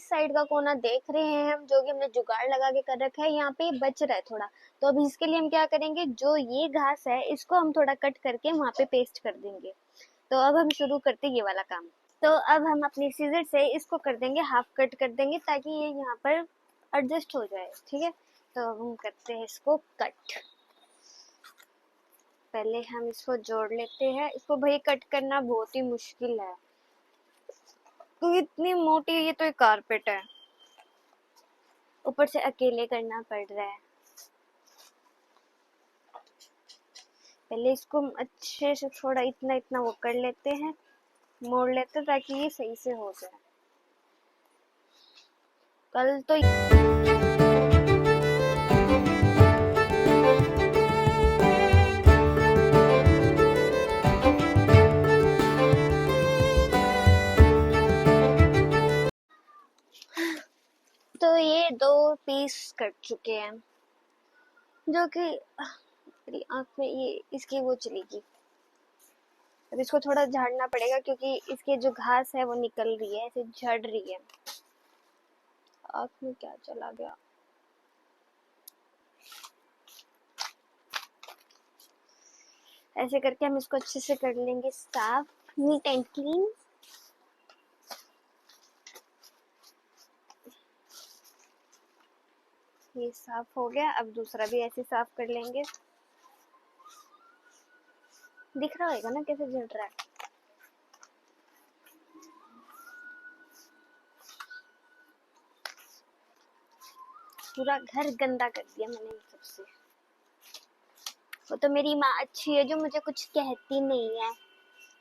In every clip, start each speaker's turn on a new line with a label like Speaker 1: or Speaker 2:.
Speaker 1: Side का कोना देख रहे हैं हम, जो कि हमने जुगाड़ लगा के कर रखा है, यहाँ पे बच रहा है थोड़ा। तो अभी इसके लिए हम क्या करेंगे, जो ये घास है इसको हम थोड़ा कट करके वहाँ पे पेस्ट कर देंगे। तो अब हम शुरू करते हैं ये वाला काम। तो अब हम अपनी सीजर से इसको कर देंगे, हाफ कट कर देंगे ताकि ये यहाँ पर एडजस्ट हो जाए। ठीक है, तो अब हम करते हैं इसको कट। पहले हम इसको जोड़ लेते हैं। इसको भाई कट करना बहुत ही मुश्किल है क्योंकि इतनी मोटी ये तो एक कारपेट है, ऊपर से अकेले करना पड़ रहा है। पहले इसको हम अच्छे से थोड़ा इतना इतना वो कर लेते हैं, मोड़ लेते हैं ताकि ये सही से हो जाए। कल तो ये 2 पीस कट चुके हैं, जो कि मेरी आँख में ये इसकी वो चलेगी। अब इसको थोड़ा झाड़ना पड़ेगा क्योंकि इसके जो घास है वो निकल रही है, ऐसे झड़ रही है। आँख में क्या चला गया? ऐसे करके हम इसको अच्छे से कर लेंगे साफ, नीट एंड क्लीन। ये साफ हो गया, अब दूसरा भी ऐसे साफ कर लेंगे। दिख रहा होगा ना कैसे जल रहा है। पूरा घर गंदा कर दिया मैंने इन सबसे। वो तो मेरी माँ अच्छी है जो मुझे कुछ कहती नहीं है,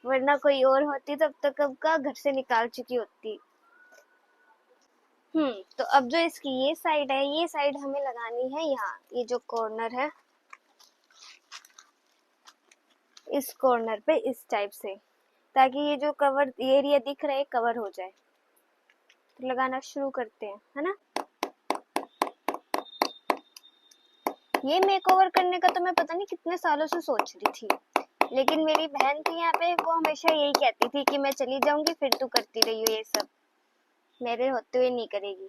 Speaker 1: वरना कोई और होती तब तक कब का घर से निकाल चुकी होती। तो अब जो इसकी ये साइड है, ये साइड हमें लगानी है यहाँ, ये जो कॉर्नर है इस कॉर्नर पे इस टाइप से, ताकि ये जो कवर एरिया दिख रहा है कवर हो जाए। तो लगाना शुरू करते हैं, है ना। ये मेकओवर करने का तो मैं पता नहीं कितने सालों से सोच रही थी, लेकिन मेरी बहन थी यहाँ पे, वो हमेशा यही कहती थी कि मैं चली जाऊंगी फिर तू करती रही हो ये सब, मेरे होते हुए नहीं करेगी।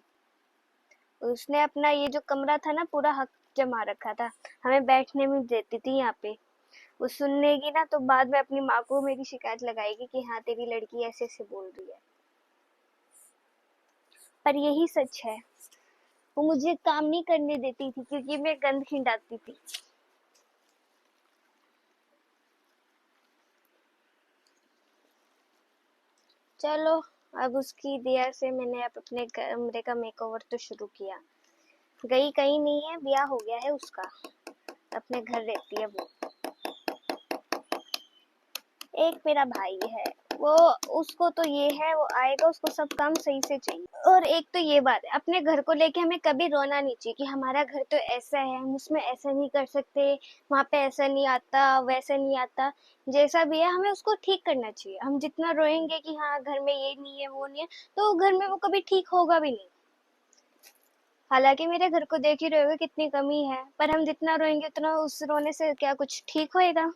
Speaker 1: उसने अपना ये जो कमरा था ना पूरा हक जमा रखा था, हमें बैठने में देती थी यहाँ पे। वो सुनेगी ना तो बाद में अपनी माँ को मेरी शिकायत लगाएगी कि हाँ तेरी लड़की ऐसे ऐसे बोल रही है। पर यही सच है, वो मुझे काम नहीं करने देती थी क्योंकि मैं गंद खिंडाती थी। चलो अब उसकी दया से मैंने अब अपने कमरे का मेकओवर तो शुरू किया। गई कहीं नहीं है, ब्याह हो गया है उसका, अपने घर रहती है वो। एक मेरा भाई है, वो उसको तो ये है, वो आएगा उसको सब काम सही से चाहिए। और एक तो ये बात है, अपने घर को लेके हमें कभी रोना नहीं चाहिए कि हमारा घर तो ऐसा है, हम उसमें ऐसा नहीं कर सकते, वहाँ पे ऐसा नहीं आता, वैसा नहीं आता। जैसा भी है हमें उसको ठीक करना चाहिए। हम जितना रोएंगे कि हाँ घर में ये नहीं है वो नहीं है, तो घर में वो कभी ठीक होगा भी नहीं। हालांकि मेरे घर को देख ही रहे होगे कितनी कमी है, पर हम जितना रोएंगे उतना उस रोने से क्या कुछ ठीक होएगा?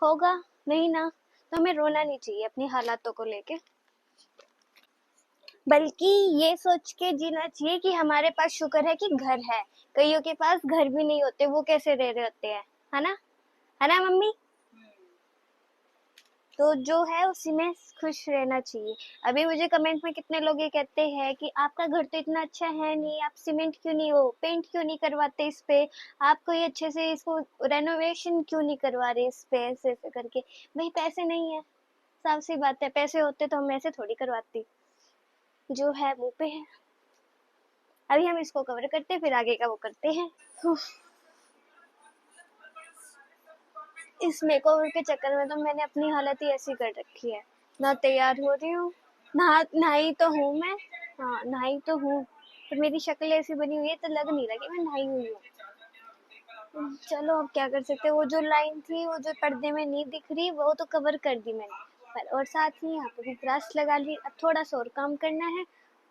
Speaker 1: होगा नहीं ना। तो हमें रोना नहीं चाहिए अपनी हालातों को लेके, बल्कि ये सोच के जीना चाहिए कि हमारे पास शुक्र है कि घर है। कईयों के पास घर भी नहीं होते, वो कैसे रह रहे होते हैं, है ना मम्मी। तो जो है उसी में खुश रहना चाहिए। अभी मुझे कमेंट में कितने लोग ये कहते हैं कि आपका घर तो इतना अच्छा है नहीं, आप सीमेंट क्यों नहीं हो पेंट क्यों नहीं करवाते इस पे, आप कोई अच्छे से इसको रेनोवेशन क्यों नहीं करवा रहे इस पे, ऐसे ऐसे करके। भाई पैसे नहीं है, साफ सी बात है, पैसे होते तो हम ऐसे थोड़ी करवाती। जो है मुंह पे है। अभी हम इसको कवर करते हैं फिर आगे का वो करते हैं। इस मेकओवर के चक्कर में तो मैंने अपनी हालत ही ऐसी कर रखी है, ना तैयार हो रही हूँ, नहाई तो हूँ मैं, हाँ नहाई तो हूँ, पर मेरी शक्ल ऐसी बनी हुई है तो लग नहीं रहा कि मैं नहाई हुई हूँ। चलो अब क्या कर सकते हैं, वो जो लाइन थी वो जो पर्दे में नहीं दिख रही वो तो कवर कर दी मैंने, पर और साथ ही यहाँ पे भी ग्रास लगा ली। अब थोड़ा सा और काम करना है,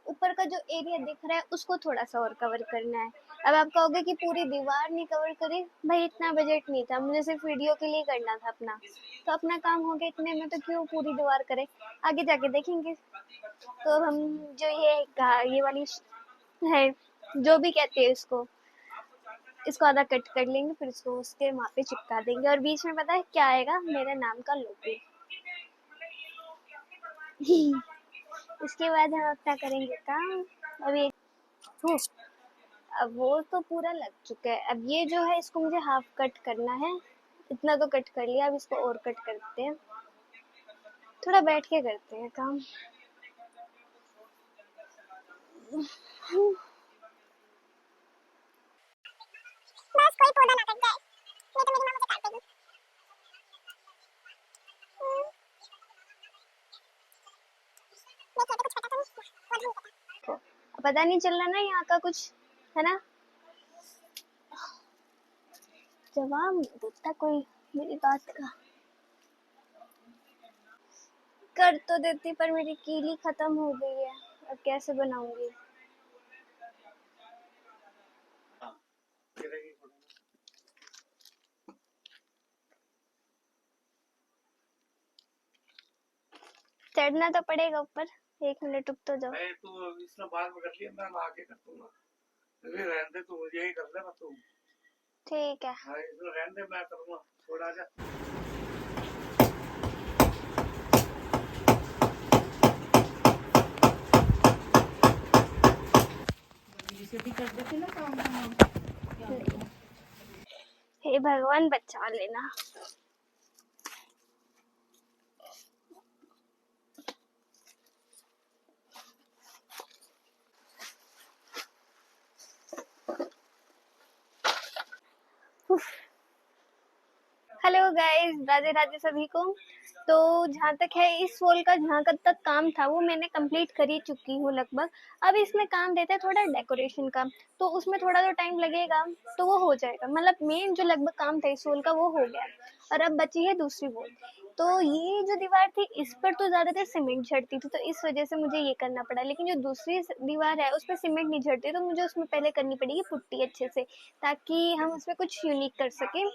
Speaker 1: ऊपर का जो एरिया दिख रहा है उसको थोड़ा सा और कवर करना है। अब आप कहोगे कि पूरी दीवार नहीं कवर करी, भाई इतना बजट नहीं था, मुझे सिर्फ वीडियो के लिए करना था अपना। तो अपना काम हो गया इतने में, तो क्यों पूरी दीवार करें, आगे जाके देखेंगे। तो हम जो ये वाली है, जो भी कहते हैं इसको आधा कट कर लेंगे, फिर इसको उसके वहाँ पे चिपका देंगे, और बीच में पता है क्या आएगा, मेरे नाम का लोगो। इसके बाद हम अपना करेंगे काम। अभी अब वो तो पूरा लग चुका है, अब ये जो है इसको मुझे हाफ कट करना है। इतना तो कट कर लिया, अब इसको और कट करते हैं, थोड़ा बैठ के करते हैं काम। बस कोई पौधा ना कट जाए, नहीं तो मेरी माँ मुझे काट देगी। देखिए तो कुछ पता तो नहीं, वो नहीं पता, पता नहीं चल रहा ना यहाँ का कुछ, है ना। जवाब नहीं देता कोई मेरी बात का। कर तो देती, पर मेरी कीली खत्म हो गई है, अब कैसे बनाऊंगी। चढ़ना तो पड़ेगा ऊपर, 1 मिनट रुक तो जाओ।
Speaker 2: तो इसमें बाद में कर लिया, मैं आके कर दूंगा, अभी रहने दे, तू मुझे ही कर ले, तू
Speaker 1: ठीक है।
Speaker 2: हाँ इसमें रहने दे, मैं करूंगा थोड़ा जा। इसे भी कर देते ना काम।
Speaker 1: हे भगवान बचा लेना। हेलो गाइस, राधे राधे सभी को। तो जहाँ तक है इस वॉल का, जहाँ तक काम था वो मैंने कंप्लीट कर ही चुकी हूँ लगभग। अब इसमें काम देता है थोड़ा डेकोरेशन का, तो उसमें थोड़ा तो टाइम लगेगा, तो वो हो जाएगा। मतलब मेन जो लगभग काम था इस वॉल का वो हो गया, और अब बची है दूसरी वॉल। तो ये जो दीवार थी इस पर तो ज़्यादातर सीमेंट झड़ती थी, तो इस वजह से मुझे ये करना पड़ा। लेकिन जो दूसरी दीवार है उस पर सीमेंट नहीं झड़ती, तो मुझे उसमें पहले करनी पड़ेगी पुट्टी अच्छे से, ताकि हम उसमें कुछ यूनिक कर सकें।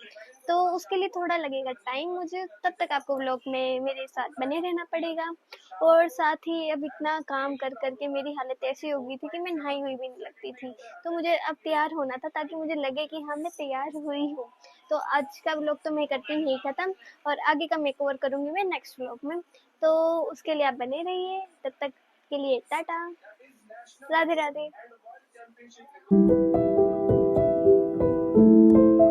Speaker 1: तो उसके लिए थोड़ा लगेगा टाइम मुझे, तब तक आपको व्लॉग में मेरे साथ बने रहना पड़ेगा। और साथ ही अब इतना काम कर करके मेरी हालत ऐसी हो गई थी कि मैं नहाई हुई भी नहीं लगती थी, तो मुझे अब तैयार होना था, ताकि मुझे लगे कि हाँ मैं तैयार हुई हूँ। तो आज का व्लॉग तो मैं करती हूँ यही ख़त्म, और आगे का मेक ओवर करूँगी मैं नेक्स्ट व्लॉग में। तो उसके लिए आप बने रहिए, तब तक के लिए टाटा, राधे राधे।